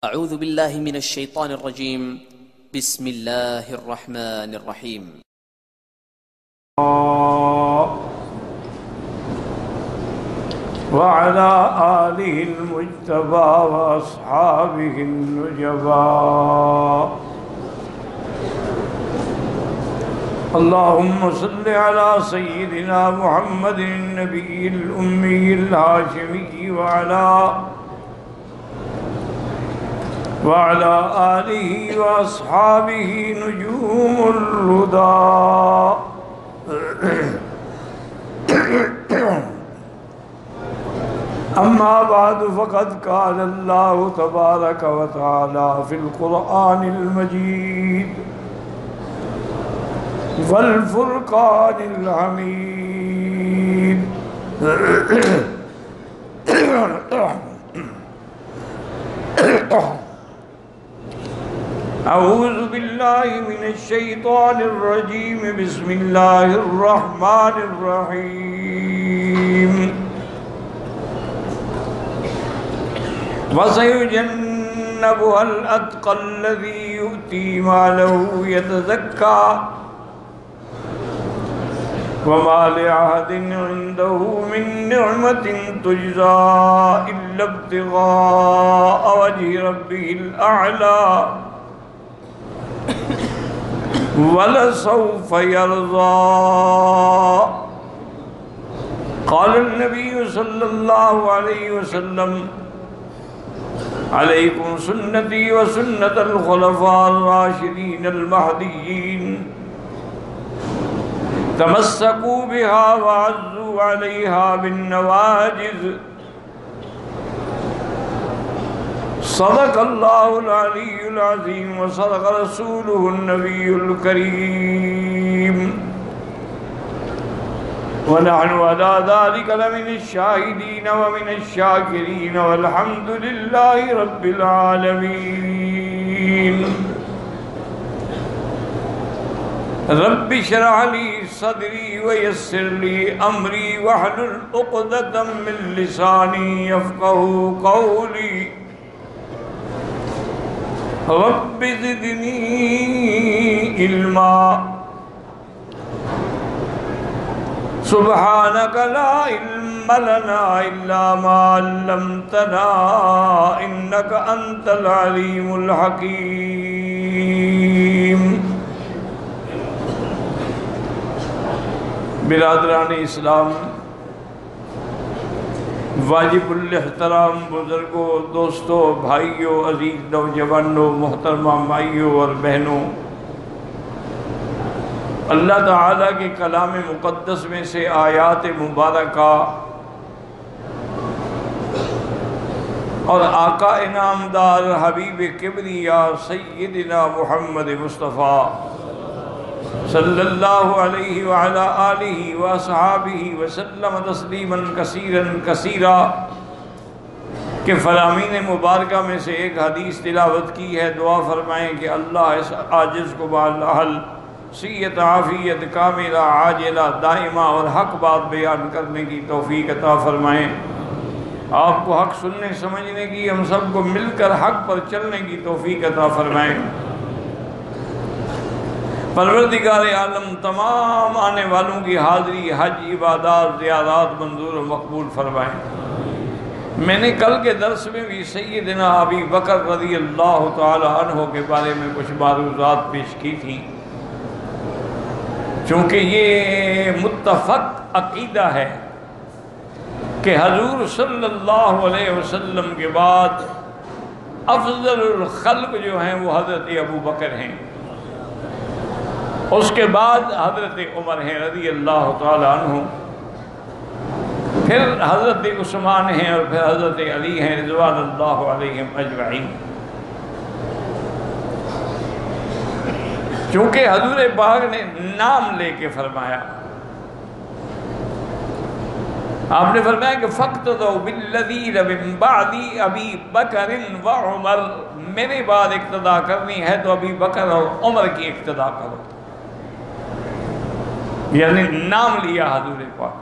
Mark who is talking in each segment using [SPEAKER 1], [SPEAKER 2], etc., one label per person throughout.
[SPEAKER 1] اعوذ باللہ من الشیطان الرجیم بسم اللہ الرحمن الرحیم
[SPEAKER 2] وعلى آلہ المجتبى واصحابہ النجبى اللہم صل علی سیدنا محمد النبی الأمی الہاشمی وعلى آلہ واصحابہ نجوم الہدى اما بعد فقد قال اللہ تبارک و تعالی فی القرآن المجید والفرقان الحمید اعوذ باللہ من الشیطان الرجیم بسم اللہ الرحمن الرحیم وَسَيُجَنَّبُهَا الْأَتْقَى الَّذِي يُؤْتِي مَالَهُ يَتَزَكَّى وَمَا لِأَحَدٍ عِندَهُ مِن نِّعْمَةٍ تُجْزَى إِلَّا ابْتِغَاءَ وَجْهِ رَبِّهِ الْأَعْلَى وَلَسَوْفَ يَرْضَى قال النبي صلى الله عليه وسلم علیکم سنتی و سنت الخلفاء الراشدین المہدیین تمسکوا بها وعزوا علیہا بالنواجذ صدق اللہ العلی العظیم وصدق رسولہ النبی الکریم ونحن على ذلك لمن الشاهدين ومن الشاكرين والحمد لله رب العالمين رب اشرح لي صدري ويسر لي أمري واحلل عقدة من لساني يفقهوا قولي رب زدني علما سبحانك لا علم لنا إلا ما علمتنا إنك أنت العليم الحكيم برادران اسلام، واجب الاحترام بزرگوں، دوستوں، بھائیوں، عزیز نوجوانوں، محترمہ مائیوں اور بہنوں، اللہ تعالیٰ کے کلام مقدس میں سے آیات مبارکہ اور آقا انعامدار حبیب کبریا سیدنا محمد مصطفیٰ صلی اللہ علیہ وعلا آلہ واصحابہ وسلم تسلیما کثیرا کثیرا کہ فرامین مبارکہ میں سے ایک حدیث تلاوت کی ہے۔ دعا فرمائیں کہ اللہ اس عاجز کو بالحل صحت عافیت کاملہ عاجلہ دائمہ اور حق بات بیان کرنے کی توفیق عطا فرمائیں۔ آپ کو حق سننے سمجھنے کی، ہم سب کو مل کر حق پر چلنے کی توفیق عطا فرمائیں۔ پروردگار عالم تمام آنے والوں کی حاضری، حج، عبادات، زیارات منظور و مقبول فرمائیں۔ میں نے کل کے درس میں بھی سیدنا ابی بکر رضی اللہ تعالی عنہ کے بارے میں کچھ معروضات پیش کی تھیں، چونکہ یہ متفق عقیدہ ہے کہ حضور صلی اللہ علیہ وسلم کے بعد افضل الخلق جو ہیں وہ حضرت ابو بکر ہیں، اس کے بعد حضرت عمر ہیں رضی اللہ تعالی عنہ، پھر حضرت عثمان ہیں اور پھر حضرت علی ہیں رضوان اللہ علیہم اجمعین۔ چونکہ حضور پاک نے نام لے کے فرمایا، آپ نے فرمایا کہ فَاقْتَدَوْا بِالَّذِينَ مِن بَعْدِ أَبِي بَكْرٍ وَعُمَرٍ، میرے بعد اقتداء کرنی ہے تو ابی بکر اور عمر کی اقتداء کرو، یعنی نام لیا حضور پاک۔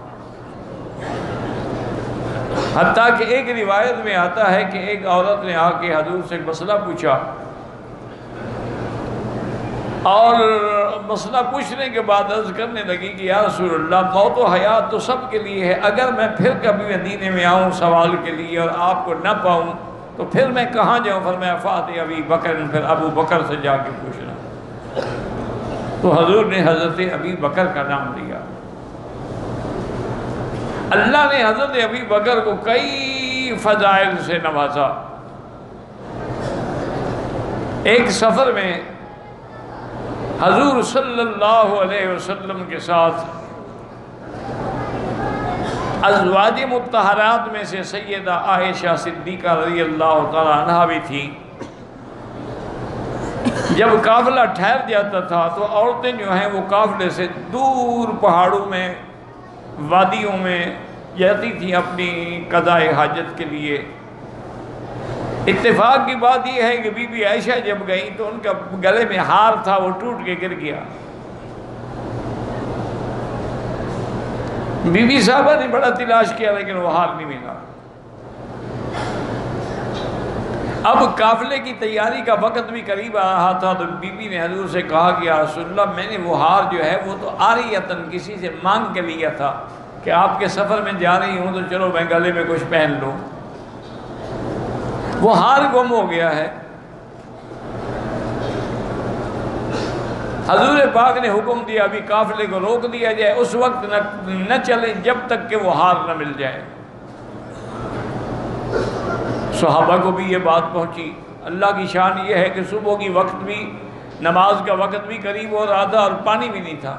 [SPEAKER 2] حتیٰ کہ ایک روایت میں آتا ہے کہ ایک عورت نے آ کے حضور سے مسئلہ پوچھا، اور مسئلہ پوچھنے کے بعد عرض کرنے لگی کہ یا رسول اللہ، موت و حیات تو سب کے لیے ہے، اگر میں پھر کبھی مدینے میں آؤں سوال کے لیے اور آپ کو نہ پاؤں تو پھر میں کہاں جاؤں؟ فرمایا فاتح ابی بکر، پھر ابو بکر سے جا کے پوچھنا۔ تو حضور نے حضرت ابی بکر کا نام لیا۔ اللہ نے حضرت ابی بکر کو کئی فضائل سے نوازا۔ ایک سفر میں حضور صلی اللہ علیہ وسلم کے ساتھ ازواج مطہرات میں سے سیدہ عائشہ صدیقہ رضی اللہ تعالی عنہا بھی تھی۔ جب قافلہ ٹھہر جاتا تھا تو عورتیں جو ہیں وہ قافلے سے دور پہاڑوں میں، وادیوں میں جاتی تھیں اپنی قضاء حاجت کے لیے۔ اتفاق کی بات یہ ہے کہ بی بی عائشہ جب گئیں تو ان کا گلے میں ہار تھا، وہ ٹوٹ کے گر گیا۔ بی بی صاحبہ نے بڑا تلاش کیا لیکن وہ ہار نہیں ملا۔ اب قافلے کی تیاری کا وقت بھی قریب آ رہا تھا تو بی بی نے حضور سے کہا کہ یا رسول اللہ، میں نے وہ ہار جو ہے وہ تو عاریتاً کسی سے مانگ کے لیا تھا کہ آپ کے سفر میں جا رہی ہوں تو چلو میں گلے میں کچھ پہن لوں، وہ ہار گم ہو گیا ہے۔ حضور پاک نے حکم دیا ابھی قافلے کو روک دیا جائے، اس وقت نہ چلیں جب تک کہ وہ ہار نہ مل جائے۔ صحابہ کو بھی یہ بات پہنچی۔ اللہ کی شان یہ ہے کہ صبح کی وقت بھی، نماز کا وقت بھی قریب ہو رہا تھا اور پانی بھی نہیں تھا،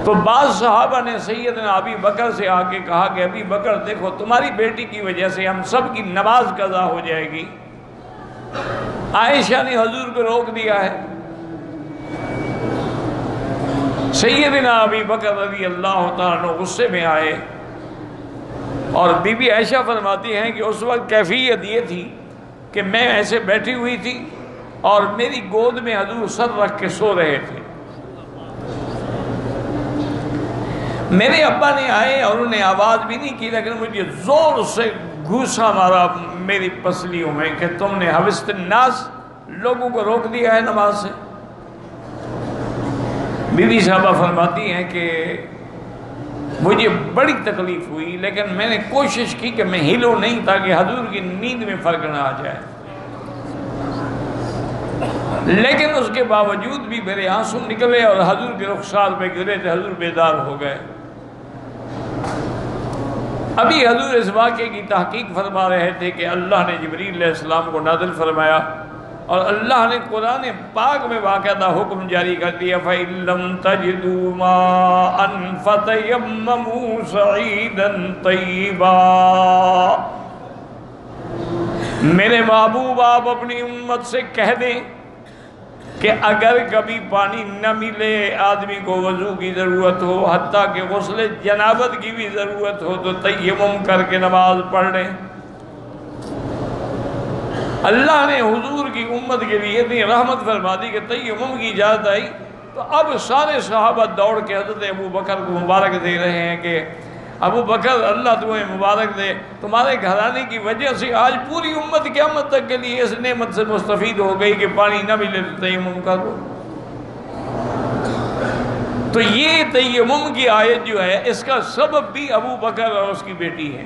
[SPEAKER 2] تو بعض صحابہ نے سیدنا ابی بکر سے آ کے کہا کہ ابی بکر دیکھو، تمہاری بیٹی کی وجہ سے ہم سب کی نماز قضا ہو جائے گی۔ عائشہ نے حضور کو روک دیا ہے۔ سیدنا ابی بکر رضی اللہ تعالیٰ عنہ غصے میں آئے، اور بی بی عائشہ فرماتی ہیں کہ اس وقت کیفیت یہ تھی کہ میں ایسے بیٹھی ہوئی تھی اور میری گود میں حضور سر رکھ کے سو رہے تھے۔ میرے ابا نے آئے اور انہوں نے آواز بھی نہیں کی، لیکن مجھے زور سے گھوسا مارا میری پسلیوں میں کہ تم نے حوست الناس، لوگوں کو روک دیا ہے نماز سے۔ بی بی صاحبہ فرماتی ہیں کہ مجھے بڑی تکلیف ہوئی، لیکن میں نے کوشش کی کہ میں ہلوں نہیں تاکہ حضور کی نیند میں فرق نہ آ جائے، لیکن اس کے باوجود بھی میرے آنسو نکلے اور حضور کے رخسار پہ گرے تھے، حضور بیدار ہو گئے۔ ابھی حضور اس واقعے کی تحقیق فرما رہے تھے کہ اللہ نے جبریل علیہ السلام کو نازل فرمایا، اور اللہ نے قرآن پاک میں باقاعدہ حکم جاری کر دیا فَإِن لَّمْ تَجِدُوا مَاءً فَتَيَمَّمُوا صَعِيدًا طَيِّبًا۔ میرے محبوب آپ اپنی امت سے کہہ دیں کہ اگر کبھی پانی نہ ملے، آدمی کو وضو کی ضرورت ہو، حتیٰ کہ غسل جنابت کی بھی ضرورت ہو، تو تیمم کر کے نماز پڑھ لیں۔ اللہ نے حضور کی امت کے لیے اتنی رحمت فرما دی کہ تیمم کی اجازت آئی، تو اب سارے صحابہ دوڑ کے حضرت ابو بکر کو مبارک دے رہے ہیں کہ ابو بکر اللہ تمہیں مبارک دے، تمہارے گھرانے کی وجہ سے آج پوری امت قیامت تک کے لیے اس نعمت سے مستفید ہو گئی کہ پانی نہ ملے تو تیمم کر دو۔ تو یہ تیمم کی آیت جو ہے اس کا سبب بھی ابو بکر اور اس کی بیٹی ہے۔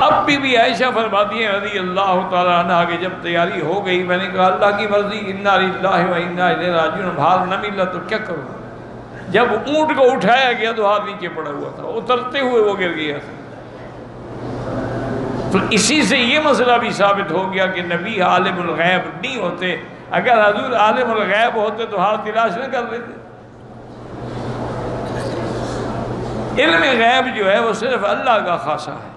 [SPEAKER 2] اب بھی عائشہ فرماتی ہیں رضی اللہ تعالیٰ عنہ کہ جب تیاری ہو گئی میں نے کہا اللہ کی مرضی، انا للہ و انا الیہ راجعون، ہار نہ ملا تو کیا کروں؟ جب اونٹ کو اٹھایا گیا تو ہاتھ نیچے پڑا ہوا تھا، اترتے ہوئے وہ گر گیا تھا۔ تو اسی سے یہ مسئلہ بھی ثابت ہو گیا کہ نبی عالم الغیب نہیں ہوتے، اگر حضور عالم الغیب ہوتے تو ہاتھ تلاش نہ کر لیتے۔ علم غیب جو ہے وہ صرف اللہ کا خاصہ ہے،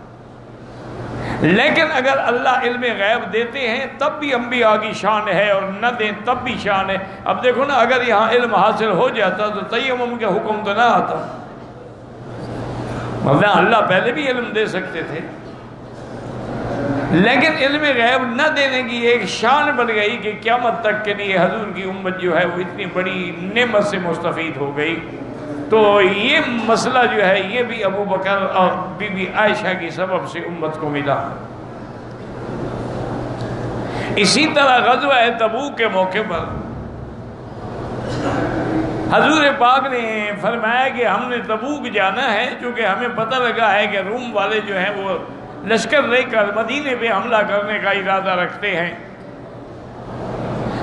[SPEAKER 2] لیکن اگر اللہ علم غیب دیتے ہیں تب بھی انبیاء کی شان ہے، اور نہ دیں تب بھی شان ہے۔ اب دیکھو نا، اگر یہاں علم حاصل ہو جاتا تو تیمم کے حکم تو نہ آتا، ورنہ اللہ پہلے بھی علم دے سکتے تھے، لیکن علم غیب نہ دینے کی ایک شان بن گئی کہ قیامت تک کے لیے حضور کی امت جو ہے وہ اتنی بڑی نعمت سے مستفید ہو گئی۔ تو یہ مسئلہ جو ہے یہ بھی ابو بکر اور بی بی عائشہ کی سبب سے امت کو ملا۔ اسی طرح غزوہ تبوک کے موقع پر حضور پاک نے فرمایا کہ ہم نے تبوک جانا ہے، چونکہ ہمیں پتہ لگا ہے کہ روم والے جو ہیں وہ لشکر لے کر مدینے پہ حملہ کرنے کا ارادہ رکھتے ہیں،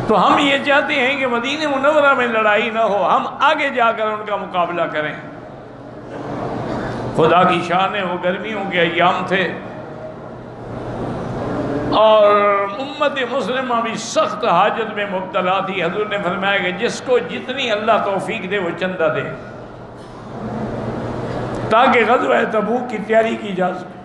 [SPEAKER 2] تو ہم یہ چاہتے ہیں کہ مدینہ منورہ میں لڑائی نہ ہو، ہم آگے جا کر ان کا مقابلہ کریں۔ خدا کی شان ہے، وہ گرمیوں کے ایام تھے اور امت مسلمہ بھی سخت حاجت میں مبتلا تھی۔ حضور نے فرمایا کہ جس کو جتنی اللہ توفیق دے وہ چندہ دے تاکہ غزوہ تبوک کی تیاری کی جا سکے۔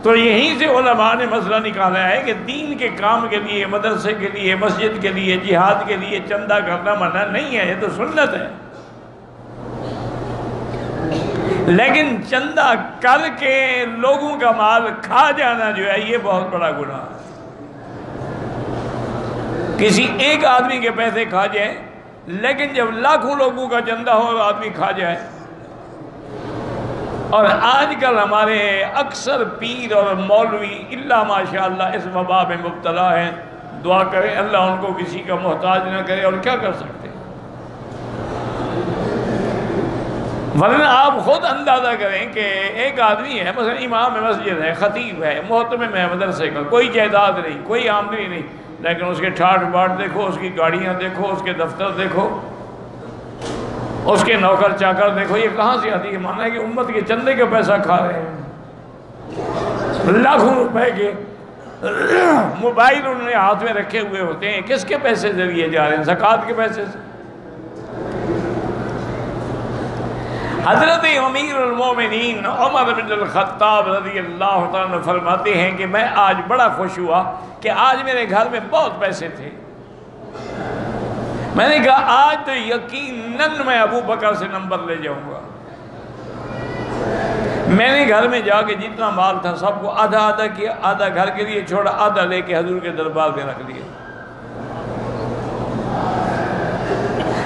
[SPEAKER 2] تو یہیں سے علماء نے مسئلہ نکالا ہے کہ دین کے کام کے لیے، مدرسے کے لیے، مسجد کے لیے، جہاد کے لیے چندہ کرنا منع نہیں ہے، یہ تو سنت ہے، لیکن چندہ کر کے لوگوں کا مال کھا جانا جو ہے یہ بہت بڑا گناہ ہے۔ کسی ایک آدمی کے پیسے کھا جائے، لیکن جب لاکھوں لوگوں کا چندہ ہو اور آدمی کھا جائے۔ اور آج کل ہمارے اکثر پیر اور مولوی الا ماشاءاللہ اس وبا میں مبتلا ہیں، دعا کریں اللہ ان کو کسی کا محتاج نہ کرے، اور کیا کر سکتے ہیں؟ ورنہ آپ خود اندازہ کریں کہ ایک آدمی ہے، مثلا امام مسجد ہے، خطیب ہے، محتمم ہے مدرسے کا، کوئی جائیداد نہیں، کوئی آمدنی نہیں، لیکن اس کے ٹھاٹ باٹ دیکھو، اس کی گاڑیاں دیکھو، اس کے دفتر دیکھو، اس کے نوکر چاکر دیکھو، یہ کہاں سے آتی ہے؟ مانا ہے کہ امت کے چندے کا پیسہ کھا رہے ہیں، لاکھوں روپے کے موبائل انہوں نے ہاتھ میں رکھے ہوئے ہوتے ہیں، کس کے پیسے ذریعے جا رہے ہیں؟ زکوٰۃ کے پیسے سے۔ حضرت امیر المومنین عمر بن الخطاب رضی اللہ تعالیٰ فرماتے ہیں کہ میں آج بڑا خوش ہوا کہ آج میرے گھر میں بہت پیسے تھے۔ میں نے کہا آج تو یقیناً میں ابو بکر سے نمبر لے جاؤں گا۔ میں نے گھر میں جا کے جتنا مال تھا سب کو آدھا آدھا کیا، آدھا گھر کے لیے چھوڑا، آدھا لے کے حضور کے دربار میں رکھ دیا۔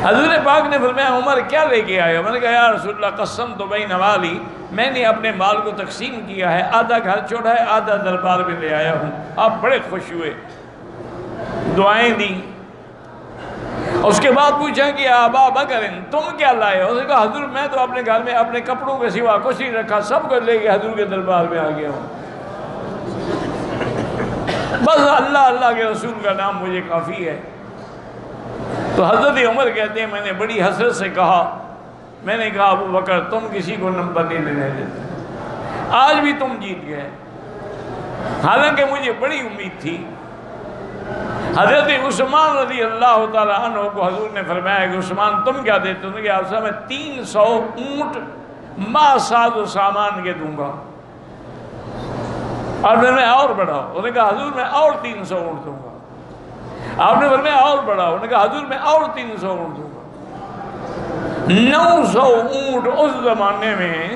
[SPEAKER 2] حضور پاک نے فرمایا عمر کیا لے کے آئے ہو؟ میں نے کہا یا رسول اللہ قسمت بین مالی، میں نے اپنے مال کو تقسیم کیا ہے، آدھا گھر چھوڑا ہے، آدھا دربار میں لے آیا ہوں۔ آپ بڑے خوش ہوئے، دعائیں دیں۔ اس کے بعد پوچھا کہ ابا بکر تم کیا لائے ہو؟ اس نے کہا حضور میں تو اپنے گھر میں اپنے کپڑوں کے سوا کچھ نہیں رکھا، سب کو لے کے حضور کے دربار میں آ گیا ہوں، بس اللہ اللہ کے رسول کا نام مجھے کافی ہے۔ تو حضرت عمر کہتے ہیں میں نے بڑی حسرت سے کہا، میں نے کہا ابو بکر تم کسی کو نمبر نہیں لینے دیتے، آج بھی تم جیت گئے، حالانکہ مجھے بڑی امید تھی۔ حضرت عثمان رضی اللہ تعالیٰ عنہ کو حضور نے فرمایا کہ عثمان تم کیا دیتے ہو؟ کہ آپ سے میں 300 اونٹ ما ساز و سامان کے دوں گا، اور میں اور بڑھاؤ۔ انہوں نے کہا حضور میں اور 300 اونٹ دوں گا۔ آپ نے فرمایا اور بڑھاؤ۔ انہوں نے کہا حضور میں اور 300 اونٹ دوں گا۔ 900 اونٹ اس زمانے میں،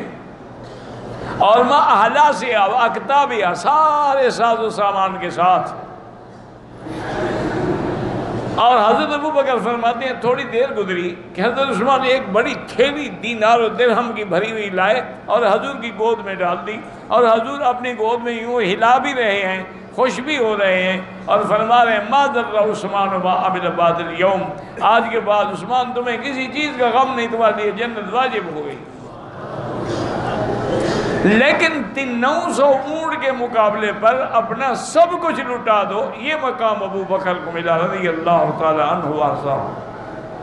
[SPEAKER 2] اور ما احلاسیہ و اکتابیہ، سارے ساز و سامان کے ساتھ۔ اور حضرت ابو بکر فرماتے ہیں تھوڑی دیر گزری کہ حضرت عثمان ایک بڑی تھیلی دینار و درہم کی بھری ہوئی لائے اور حضور کی گود میں ڈال دی، اور حضور اپنی گود میں یوں ہلا بھی رہے ہیں، خوش بھی ہو رہے ہیں، اور فرما رہے ہیں ما ضر عثمان ما عمل بعد اليوم، آج کے بعد عثمان تمہیں کسی چیز کا غم نہیں، تمہارے لیے جنت واجب ہو گئی۔ لیکن 900 اونٹ کے مقابلے پر اپنا سب کچھ لٹا دو، یہ مقام ابو بکر کو ملا رضی اللہ تعالی عنہ وارضا،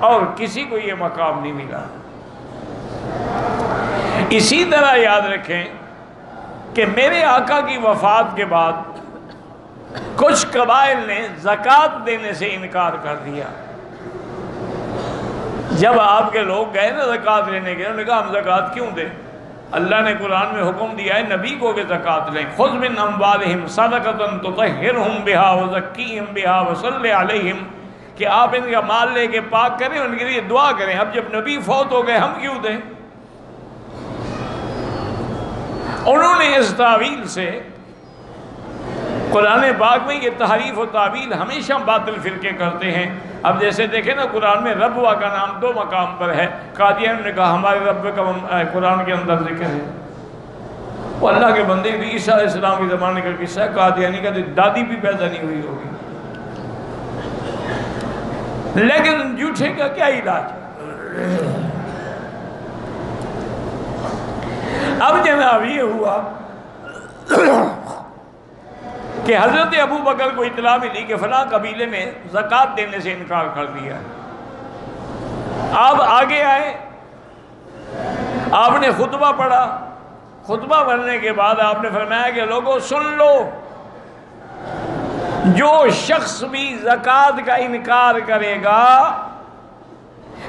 [SPEAKER 2] اور کسی کو یہ مقام نہیں ملا۔ اسی طرح یاد رکھیں کہ میرے آقا کی وفات کے بعد کچھ قبائل نے زکوٰۃ دینے سے انکار کر دیا۔ جب آپ کے لوگ گئے نا زکوٰۃ لینے کے، انہوں نے کہا ہم زکوٰۃ کیوں دیں؟ اللہ نے قرآن میں حکم دیا ہے نبی کو کہ زکوٰۃ لیں، خذ من اموالہم صدقۃ تطہرہم بہا وزکیہم بہا وصلی علیہم، کہ آپ ان کا مال لے کے پاک کریں، ان کے لیے دعا کریں۔ اب جب نبی فوت ہو گئے ہم کیوں دیں؟ انہوں نے اس تعویل سے، قرآن پاک میں یہ تحریف و تعویل ہمیشہ باطل فرقے کرتے ہیں، اب جیسے دیکھیں نا قرآن میں ربوہ کا نام 2 مقام پر ہے، قادیان نے کہا ہمارے رب کا قرآن کے اندر ذکر ہے۔ وہ اللہ کے بندے بھی عیسیٰ علیہ السلام کے زمانے کا قصہ ہے، قادیانی کا دادی بھی پیدا نہیں ہوئی ہوگی، لیکن جھوٹے کا کیا علاج؟ اب جناب یہ ہوا کہ حضرت ابو بکر کو اطلاع ملی کہ فلاں قبیلے میں زکوٰۃ دینے سے انکار کر دیا۔ آپ آگے آئے، آپ نے خطبہ پڑھا، خطبہ پڑھنے کے بعد آپ نے فرمایا کہ لوگوں سن لو، جو شخص بھی زکوٰۃ کا انکار کرے گا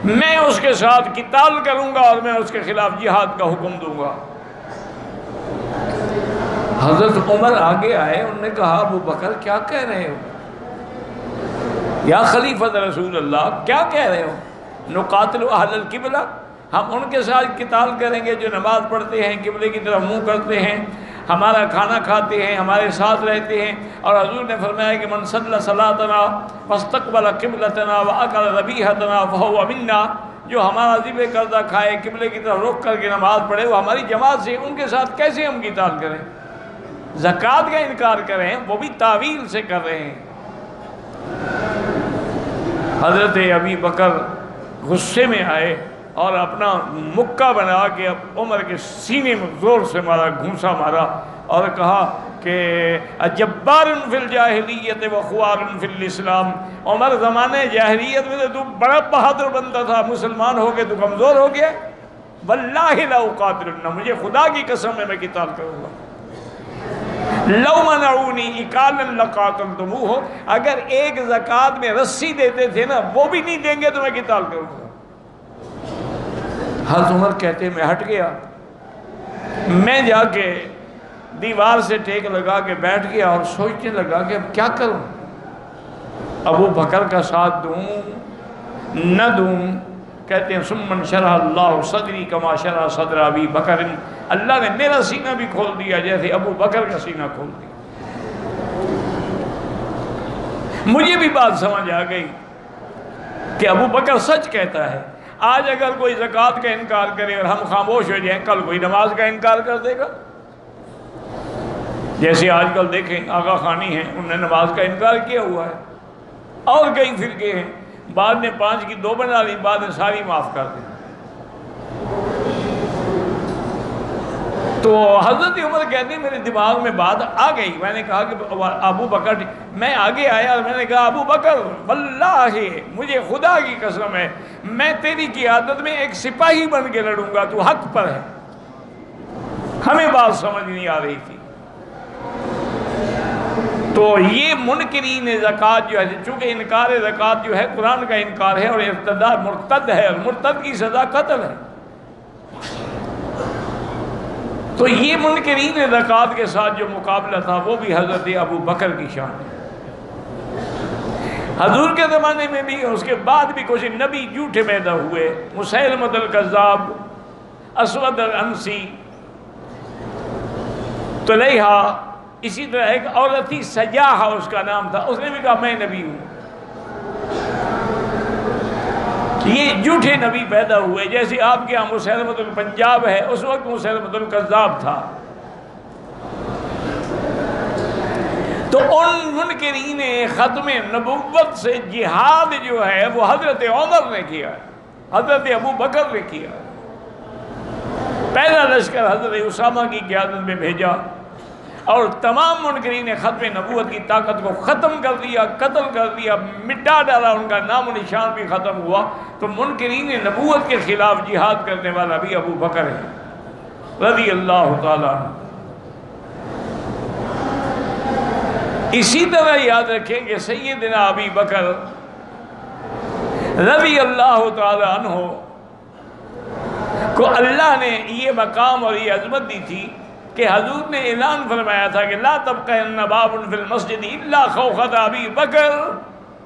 [SPEAKER 2] میں اس کے ساتھ قتال کروں گا اور میں اس کے خلاف جہاد کا حکم دوں گا۔ حضرت عمر آگے آئے، انہوں نے کہا ابو بکر کیا کہہ رہے ہو یا خلیفۃ رسول اللہ، کیا کہہ رہے ہو؟ نقاتل اہل القبلہ، ہم ان کے ساتھ قتال کریں گے جو نماز پڑھتے ہیں، قبلے کی طرف منہ کرتے ہیں، ہمارا کھانا کھاتے ہیں، ہمارے ساتھ رہتے ہیں۔ اور حضور نے فرمایا کہ من صلی صلاتنا فاستقبل قبلتنا واکل ذبیحتنا فہو منا، جو ہمارا ذبح کردہ کھائے، قبلے کی طرف رخ کر کے نماز پڑھے، وہ ہماری جماعت سے، ان کے ساتھ کیسے ہم قتال کریں؟ زکوٰۃ کا انکار کریں، وہ بھی تعویل سے کر رہے ہیں۔ حضرت ابی بکر غصے میں آئے اور اپنا مکہ بنا کے عمر کے سینے میں زور سے مارا، گھونسا مارا اور کہا کہ اجبار فی الجاہلیت و خوار فی الاسلام، عمر زمانے جاہلیت میں تو بڑا بہادر بنتا تھا، مسلمان ہو کے تو کمزور ہو گیا۔ واللہ لا اقاتلن، مجھے خدا کی قسم ہے میں قتال کروں گا۔ لو منعونی اکالا لقاتلتموہ، اگر ایک زکوٰۃ میں رسی دیتے تھے نا وہ بھی نہیں دیں گے تو میں قتال کروں گا۔ حضرت عمر کہتے میں ہٹ گیا، میں جا کے دیوار سے ٹیک لگا کے بیٹھ گیا اور سوچنے لگا کہ اب کیا کروں، ابو بکر کا ساتھ دوں نہ دوں؟ کہتے ہیں ثم انشرح اللہ صدری کما شرح صدر ابی بکر، اللہ نے میرا سینہ بھی کھول دیا جیسے ابو بکر کا سینہ کھول دیا۔ مجھے بھی بات سمجھ آ گئی کہ ابو بکر سچ کہتا ہے، آج اگر کوئی زکوٰۃ کا انکار کرے اور ہم خاموش ہو جائیں، کل کوئی نماز کا انکار کر دے گا۔ جیسے آج کل دیکھیں آغا خانی ہیں، انہوں نے نماز کا انکار کیا ہوا ہے، اور کئی فرقے ہیں، بعد میں 5 کی 2 بنا لی، بعد میں ساری معاف کر دی۔ تو حضرت عمر کہتے ہیں میرے دماغ میں بات آ گئی، میں نے کہا کہ ابو بکر، میں آگے آیا اور میں نے کہا ابو بکر واللہ مجھے خدا کی قسم ہے میں تیری قیادت میں ایک سپاہی بن کے لڑوں گا، تو حق پر ہے۔ ہمیں بات سمجھ نہیں آ رہی تھی۔ تو یہ منکرین زکوٰۃ جو ہے، چونکہ انکار زکوٰۃ جو ہے قرآن کا انکار ہے اور ارتداد مرتد ہے، اور مرتد کی سزا قتل ہے، تو یہ منکرین زکوٰۃ کے ساتھ جو مقابلہ تھا وہ بھی حضرت ابو بکر کی شان ہے۔ حضور کے زمانے میں بھی، اس کے بعد بھی کچھ نبی جھوٹے پیدا ہوئے، مسیلمۃ الکذاب، اسود العنسی، طلیحہ، اسی طرح ایک عورت تھی سجاحہ اس کا نام تھا، اس نے بھی کہا میں نبی ہوں۔ یہ جھوٹے نبی پیدا ہوئے، جیسے آپ کے یہاں مسیلمۃ الپنجاب ہے، اس وقت مسیلمۃ الکذاب تھا۔ تو ان منکرین ختم نبوت سے جہاد جو ہے وہ حضرت عمر نے کیا، حضرت ابو بکر نے کیا۔ پہلا لشکر حضرت اسامہ کی قیادت میں بھیجا اور تمام منکرین ختم نبوت کی طاقت کو ختم کر دیا، قتل کر دیا، مٹا ڈالا، ان کا نام و نشان بھی ختم ہوا۔ تو منکرین نبوت کے خلاف جہاد کرنے والا بھی ابو بکر ہے رضی اللہ تعالیٰ عنہ۔ اسی طرح یاد رکھیں کہ سیدنا ابی بکر رضی اللہ تعالیٰ عنہ کو اللہ نے یہ مقام اور یہ عظمت دی تھی کہ حضور نے اعلان فرمایا تھا کہ لا تبقین باب فی المسجد الا خوخۃ ابی بکر،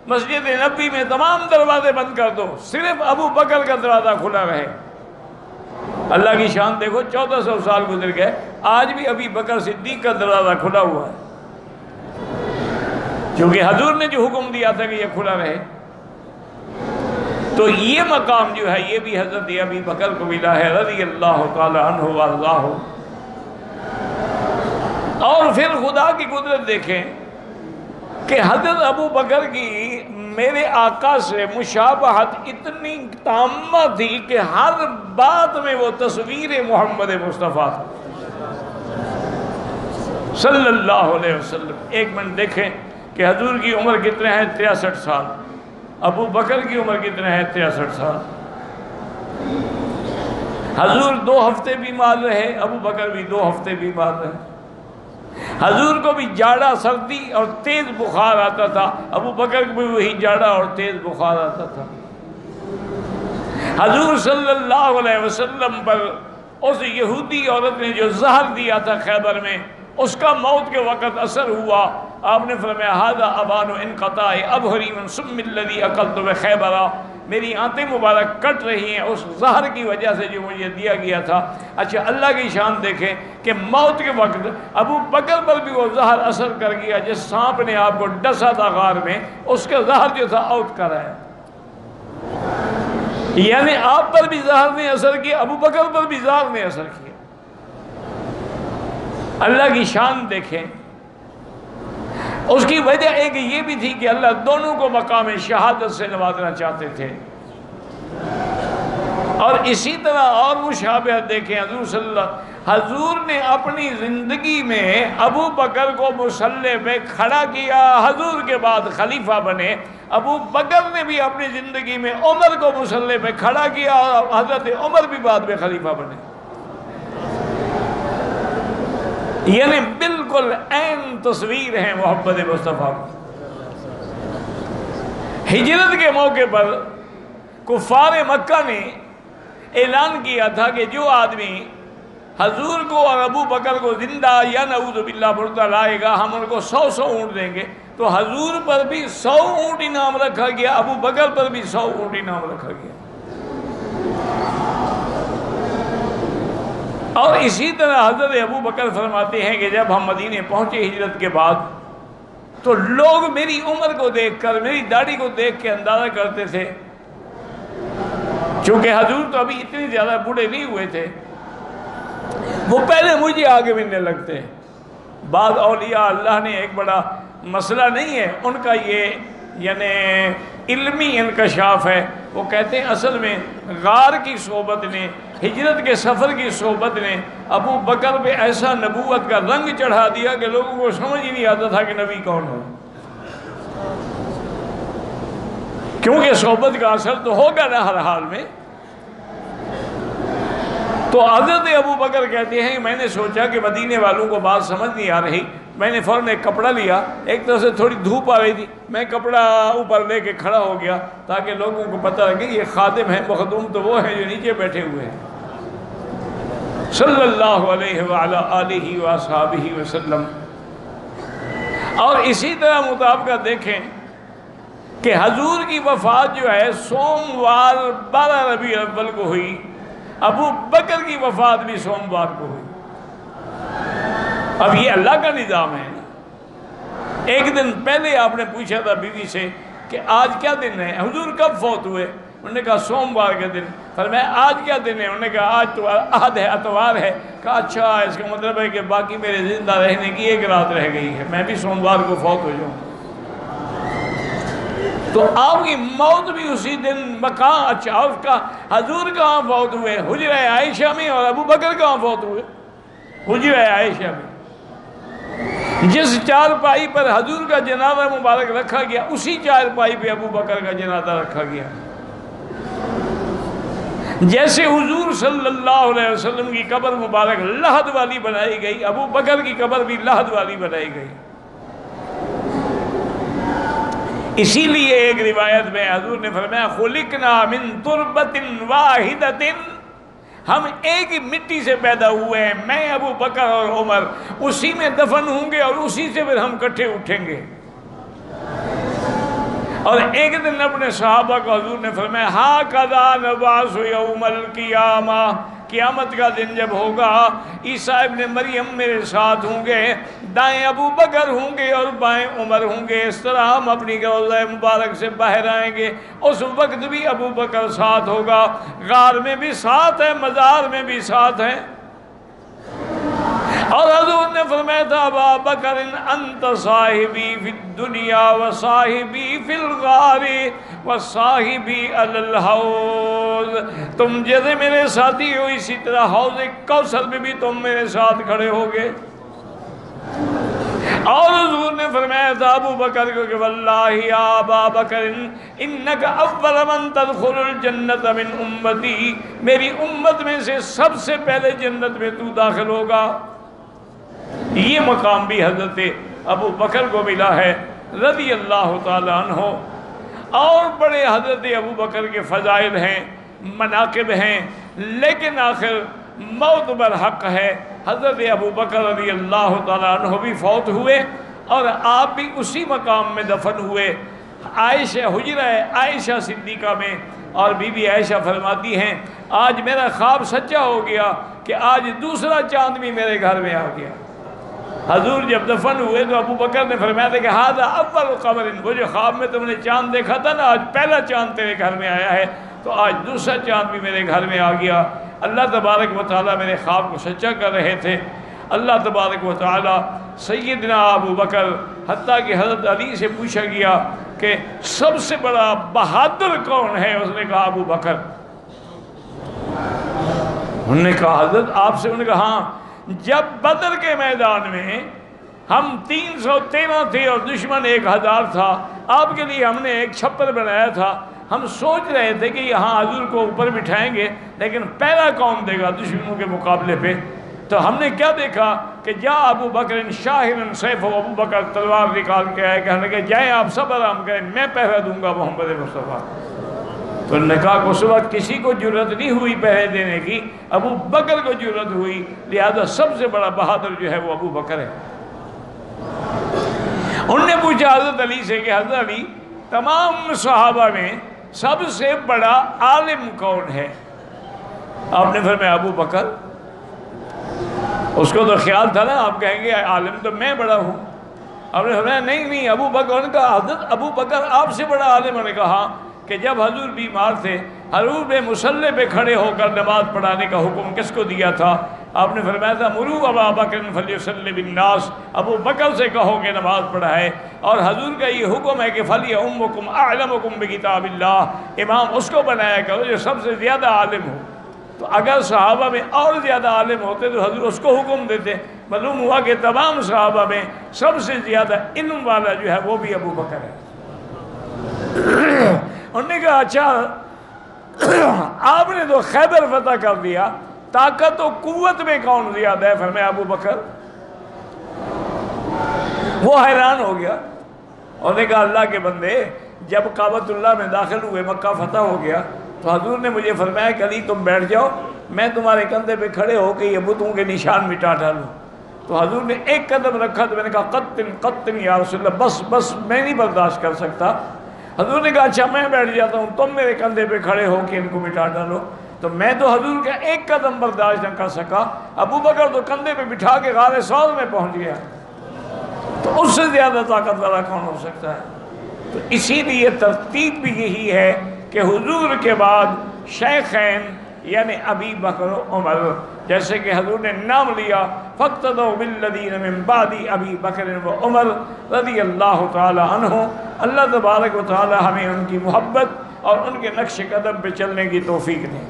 [SPEAKER 2] مسجد نبی میں تمام دروازے بند کر دو، صرف ابو بکر کا دروازہ کھلا رہے۔ اللہ کی شان دیکھو، 1400 سال گزر گئے، آج بھی ابی بکر صدیق کا دروازہ کھلا ہوا ہے، کیونکہ حضور نے جو حکم دیا تھا کہ یہ کھلا رہے۔ تو یہ مقام جو ہے یہ بھی حضرت ابی بکر کو ملا ہے رضی اللہ تعالی عنہ وارضاہ۔ اور پھر خدا کی قدرت دیکھیں کہ حضرت ابو بکر کی میرے آقا سے مشابہت اتنی تامہ تھی کہ ہر بات میں وہ تصویر محمد مصطفیٰ تھا صلی اللہ علیہ وسلم۔ ایک منٹ دیکھیں کہ حضور کی عمر کتنے ہیں؟ 63 سال۔ ابو بکر کی عمر کتنے ہیں؟ 63 سال۔ حضور 2 ہفتے بیمار رہے، ابو بکر بھی 2 ہفتے بیمار رہے۔ حضور کو بھی جاڑا، سردی اور تیز بخار آتا تھا، ابو بکر کو بھی وہی جاڑا اور تیز بخار آتا تھا۔ حضور صلی اللہ علیہ وسلم پر اس یہودی عورت نے جو زہر دیا تھا خیبر میں، اس کا موت کے وقت اثر ہوا۔ آپ نے فرمایا ھذا ابان انقطاع ابہری من سم الذی اکلت بخیبر، میری آنتیں مبارک کٹ رہی ہیں اس زہر کی وجہ سے جو مجھے دیا گیا تھا۔ اچھا اللہ کی شان دیکھیں کہ موت کے وقت ابو بکر پر بھی وہ زہر اثر کر گیا، جس سانپ نے آپ کو ڈسا تھا غار میں، اس کا زہر جو تھا آؤٹ کر آیا۔ یعنی آپ پر بھی زہر نے اثر کیا، ابو بکر پر بھی زہر نے اثر کیا۔ اللہ کی شان دیکھیں۔ اس کی وجہ ایک یہ بھی تھی کہ اللہ دونوں کو مقام شہادت سے نوازنا چاہتے تھے۔ اور اسی طرح اور مشابہت دیکھیں حضور صلی اللہ، حضور نے اپنی زندگی میں ابو بکر کو مصلی پہ کھڑا کیا، حضور کے بعد خلیفہ بنے۔ ابو بکر نے بھی اپنی زندگی میں عمر کو مصلی پہ کھڑا کیا اور حضرت عمر بھی بعد میں خلیفہ بنے۔ یعنی بالکل عین تصویر ہے محمد مصطفیٰ۔ ہجرت کے موقع پر کفار مکہ نے اعلان کیا تھا کہ جو آدمی حضور کو اور ابو بکر کو زندہ یا نعوذ باللہ مردہ لائے گا ہم ان کو 100 اونٹ دیں گے۔ تو حضور پر بھی 100 اونٹ انعام رکھا گیا، ابو بکر پر بھی 100 اونٹ انعام رکھا گیا۔ اور اسی طرح حضرت ابو بکر فرماتے ہیں کہ جب ہم مدینے پہنچے ہجرت کے بعد تو لوگ میری عمر کو دیکھ کر، میری داڑھی کو دیکھ کے اندازہ کرتے تھے، چونکہ حضور تو ابھی اتنے زیادہ بوڑھے نہیں ہوئے تھے، وہ پہلے مجھے آگے ملنے لگتے ہیں۔ بعض اولیاء اللہ نے ایک بڑا مسئلہ نہیں ہے ان کا، یہ یعنی علمی انکشاف ہے۔ وہ کہتے ہیں اصل میں غار کی صحبت نے، ہجرت کے سفر کی صحبت نے ابو بکر پہ ایسا نبوت کا رنگ چڑھا دیا کہ لوگوں کو سمجھ ہی نہیں آتا تھا کہ نبی کون ہو، کیونکہ صحبت کا اثر تو ہوگا نا ہر حال میں۔ تو حضرت ابو بکر کہتے ہیں میں نے سوچا کہ مدینے والوں کو بات سمجھ نہیں آ رہی، میں نے فوراً ایک کپڑا لیا، ایک طرف سے تھوڑی دھوپ آ رہی تھی، میں کپڑا اوپر لے کے کھڑا ہو گیا تاکہ لوگوں کو پتہ لگے یہ خادم ہے، مخدوم تو وہ ہیں جو نیچے بیٹھے ہوئے ہیں صلی اللہ علیہ وعلی آلہ وصحبہ وسلم۔ اور اسی طرح مطابقت دیکھیں کہ حضور کی وفات جو ہے سوموار 12 ربیع الاول کو ہوئی، ابو بکر کی وفات بھی سوموار کو ہوئی۔ اب یہ اللہ کا نظام ہے۔ ایک دن پہلے آپ نے پوچھا تھا بیوی سے کہ آج کیا دن ہے، حضور کب فوت ہوئے؟ انہوں نے کہا سوموار کے دن۔ فرمایا آج کیا دن ہے؟ انہوں نے کہا آج تو احد ہے، اتوار ہے۔ کہا اچھا اس کا مطلب ہے کہ باقی میرے زندہ رہنے کی 1 رات رہ گئی ہے، میں بھی سوموار کو فوت ہو جاؤں۔ تو آپ کی موت بھی اسی دن مکان، اچھا اس کا حضور کہاں فوت ہوئے؟ حجرہ عائشہ میں، اور ابو بکر کہاں فوت ہوئے؟ حجرہ عائشہ میں۔ جس چارپائی پر حضور کا جنازہ مبارک رکھا گیا اسی چارپائی پہ ابو بکر کا جنازہ رکھا گیا۔ جیسے حضور صلی اللہ علیہ وسلم کی قبر مبارک لحد والی بنائی گئی، ابو بکر کی قبر بھی لحد والی بنائی گئی۔ اسی لیے ایک روایت میں حضور نے فرمایا خلقنا من تربت واحدۃ، ہم ایک ہی مٹی سے پیدا ہوئے ہیں، میں ابو بکر اور عمر اسی میں دفن ہوں گے اور اسی سے پھر ہم کٹھے اٹھیں گے۔ اور ایک دن اپنے صحابہ کو حضور نے فرمایا ھاکذا نبعث یوم القیامہ، قیامت کا دن جب ہوگا عیسیٰ ابن مریم میرے ساتھ ہوں گے، دائیں ابو بکر ہوں گے اور بائیں عمر ہوں گے، اس طرح ہم اپنی روضہ مبارک سے باہر آئیں گے، اس وقت بھی ابو بکر ساتھ ہوگا، غار میں بھی ساتھ ہے، مزار میں بھی ساتھ ہے۔ اور حضور نے فرمایا تھا ابا بکر انت صاحبی فی الدنیا و صاحبی فی الغار و صاحبی علی الحوض، تم جیسے میرے ساتھی ہو اسی طرح حوض کوثر میں بھی تم میرے ساتھ کھڑے ہوگے۔ اور حضور نے فرمایا تھا ابو بکر کو کہ واللہ یا ابا بکر انک اول من تدخل الجنت من امتی، میری امت میں سے سب سے پہلے جنت میں تو داخل ہوگا۔ یہ مقام بھی حضرت ابو بکر کو ملا ہے رضی اللہ تعالیٰ عنہ۔ اور بڑے حضرت ابو بکر کے فضائل ہیں، مناقب ہیں، لیکن آخر موت برحق ہے۔ حضرت ابو بکر رضی اللہ تعالیٰ عنہ بھی فوت ہوئے اور آپ بھی اسی مقام میں دفن ہوئے، عائشہ حجرہ عائشہ صدیقہ میں۔ اور بی بی عائشہ فرماتی ہیں آج میرا خواب سچا ہو گیا کہ آج دوسرا چاند بھی میرے گھر میں آ گیا۔ حضور جب دفن ہوئے تو ابو بکر نے فرمایا تھا کہ ھذا اول قمر، وہ جو خواب میں تم نے چاند دیکھا تھا نا، آج پہلا چاند تیرے گھر میں آیا ہے، تو آج دوسرا چاند بھی میرے گھر میں آ گیا۔ اللہ تبارک و تعالیٰ میرے خواب کو سچا کر رہے تھے۔ اللہ تبارک و تعالیٰ سیدنا ابو بکر، حتیٰ کہ حضرت علی سے پوچھا گیا کہ سب سے بڑا بہادر کون ہے، اس نے کہا ابو بکر۔ انہوں نے کہا حضرت آپ سے، انہوں نے کہا ہاں، جب بدر کے میدان میں ہم 313 تھے اور دشمن 1000 تھا، آپ کے لیے ہم نے ایک چھپر بنایا تھا، ہم سوچ رہے تھے کہ یہاں حضور کو اوپر بٹھائیں گے، لیکن پہلا کون دے گا دشمنوں کے مقابلے پہ؟ تو ہم نے کیا دیکھا کہ جا ابو بکر شاہرن سیف، ابو بکر تلوار نکال کے آئے، کہنے لگے جائیں آپ سب آرام کریں، میں پہرا دوں گا محمد مصطفیٰ۔ تو انہوں نے کہا کہ اس وقت کسی کو جرت نہیں ہوئی پہرے دینے کی، ابو بکر کو جرت ہوئی، لہذا سب سے بڑا بہادر جو ہے وہ ابو بکر ہے۔ انہوں نے پوچھا حضرت علی سے کہ حضرت علی تمام صحابہ میں سب سے بڑا عالم کون ہے؟ آپ نے فرمایا ابو بکر۔ اس کو تو خیال تھا نا آپ کہیں گے عالم تو میں بڑا ہوں۔ آپ نے فرمایا نہیں ابو بکر۔ انہوں نے کہا حضرت ابو بکر آپ سے بڑا عالم؟ انہوں نے کہا کہ جب حضور بیمار تھے، حضور نے مصلی پہ کھڑے ہو کر نماز پڑھانے کا حکم کس کو دیا تھا؟ آپ نے فرمایا تھا مروا ابا بکر فلیصلی بالناس، ابو بکر سے کہو کہ نماز پڑھائے۔ اور حضور کا یہ حکم ہے کہ فلیؤمکم اعلمکم بکتاب اللہ، امام اس کو بنایا کرو جو سب سے زیادہ عالم ہو۔ تو اگر صحابہ میں اور زیادہ عالم ہوتے تو حضور اس کو حکم دیتے۔ معلوم ہوا کہ تمام صحابہ میں سب سے زیادہ علم والا جو ہے وہ بھی ابو بکر ہے۔ انہوں نے کہا اچھا آپ نے تو خیبر فتح کر دیا، طاقت و قوت میں کون زیادہ ہے؟ فرمایا ابو بکر۔ وہ حیران ہو گیا۔ انہوں نے کہا اللہ کے بندے، جب کعبۃ اللہ میں داخل ہوئے، مکہ فتح ہو گیا، تو حضور نے مجھے فرمایا کہ علی تم بیٹھ جاؤ، میں تمہارے کندھے پہ کھڑے ہو کے یہ بتوں کے نشان مٹا ڈالوں۔ تو حضور نے ایک قدم رکھا تو میں نے کہا قطن یا رسول اللہ، بس میں نہیں برداشت کر سکتا۔ حضور نے کہا اچھا میں بیٹھ جاتا ہوں، تم میرے کندھے پہ کھڑے ہو کے ان کو مٹا ڈالو۔ تو میں تو حضور کا ایک قدم برداشت نہ کر سکا، ابو بکر تو کندھے پہ بٹھا کے غار ثور میں پہنچ گیا، تو اس سے زیادہ طاقت والا کون ہو سکتا ہے؟ تو اسی لیے ترتیب بھی یہی ہے کہ حضور کے بعد شیخین یعنی ابی بکر و عمر، جیسے کہ حضور نے نام لیا فاقتدوا بالذین من بعد ابی بکر و عمر رضی اللہ تعالی عنہ۔ اللہ تبارک و تعالی ہمیں ان کی محبت اور ان کے نقش قدم پہ چلنے کی توفیق دے۔